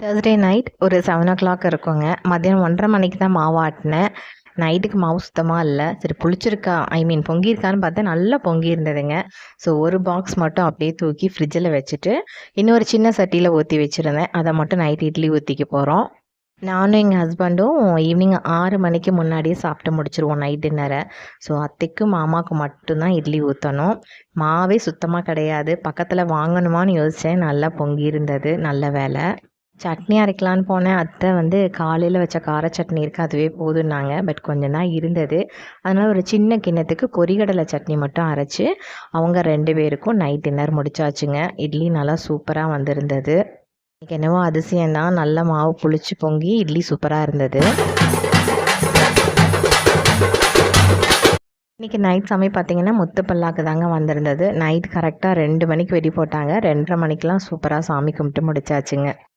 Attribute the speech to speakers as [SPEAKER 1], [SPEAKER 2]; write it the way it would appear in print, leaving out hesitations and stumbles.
[SPEAKER 1] Thursday night ஒரு 7 o'clock இருக்குங்க. மதியானம் 1:30 மணிக்கு தான் மாவு ஆட்டினேன். நைட்டுக்கு மாவு சுத்தமாக இல்லை. சரி புளிச்சிருக்கா, பொங்கியிருக்கான்னு பார்த்தா நல்லா பொங்கி இருந்ததுங்க. ஸோ ஒரு பாக்ஸ் மட்டும் அப்படியே தூக்கி ஃப்ரிட்ஜில் வச்சுட்டு இன்னொரு சின்ன சட்டியில் ஊற்றி வச்சுருந்தேன். அதை மட்டும் நைட் இட்லி ஊற்றிக்க போகிறோம். நானும் எங்கள் ஹஸ்பண்டும் ஈவினிங் 6 மணிக்கு முன்னாடியே சாப்பிட்டு முடிச்சிருவோம் நைட் டின்னரை. ஸோ அத்தைக்கும் மாமாவுக்கும் மட்டும்தான் இட்லி ஊற்றணும். மாவே சுத்தமாக கிடையாது. பக்கத்தில் வாங்கணுமான்னு யோசித்தேன். நல்லா பொங்கி இருந்தது. நல்ல வேலை. சட்னி அரைக்கலான்னு போனேன். அத்தை காலையில் வச்ச கார சட்னி இருக்குது, அதுவே போதுன்னாங்க. பட் கொஞ்சம் தான் இருந்தது. அதனால் ஒரு சின்ன கிண்ணத்துக்கு பொரிகடலை சட்னி மட்டும் அரைச்சி அவங்க 2 பேருக்கும் நைட் டின்னர் முடிச்சாச்சுங்க. இட்லி நல்லா சூப்பராக வந்திருந்தது. இன்றைக்கி என்னவோ அதிசயம்தான், நல்ல மாவு புளிச்சு பொங்கி இட்லி சூப்பராக இருந்தது. இன்றைக்கி நைட் சமையல் பார்த்திங்கன்னா முத்து பல்லாக்கு தாங்க வந்திருந்தது. நைட் கரெக்டாக 2 மணிக்கு வெடி போட்டாங்க. 2:30 மணிக்கெலாம் சூப்பராக சாமி கும்பிட்டு முடிச்சாச்சுங்க.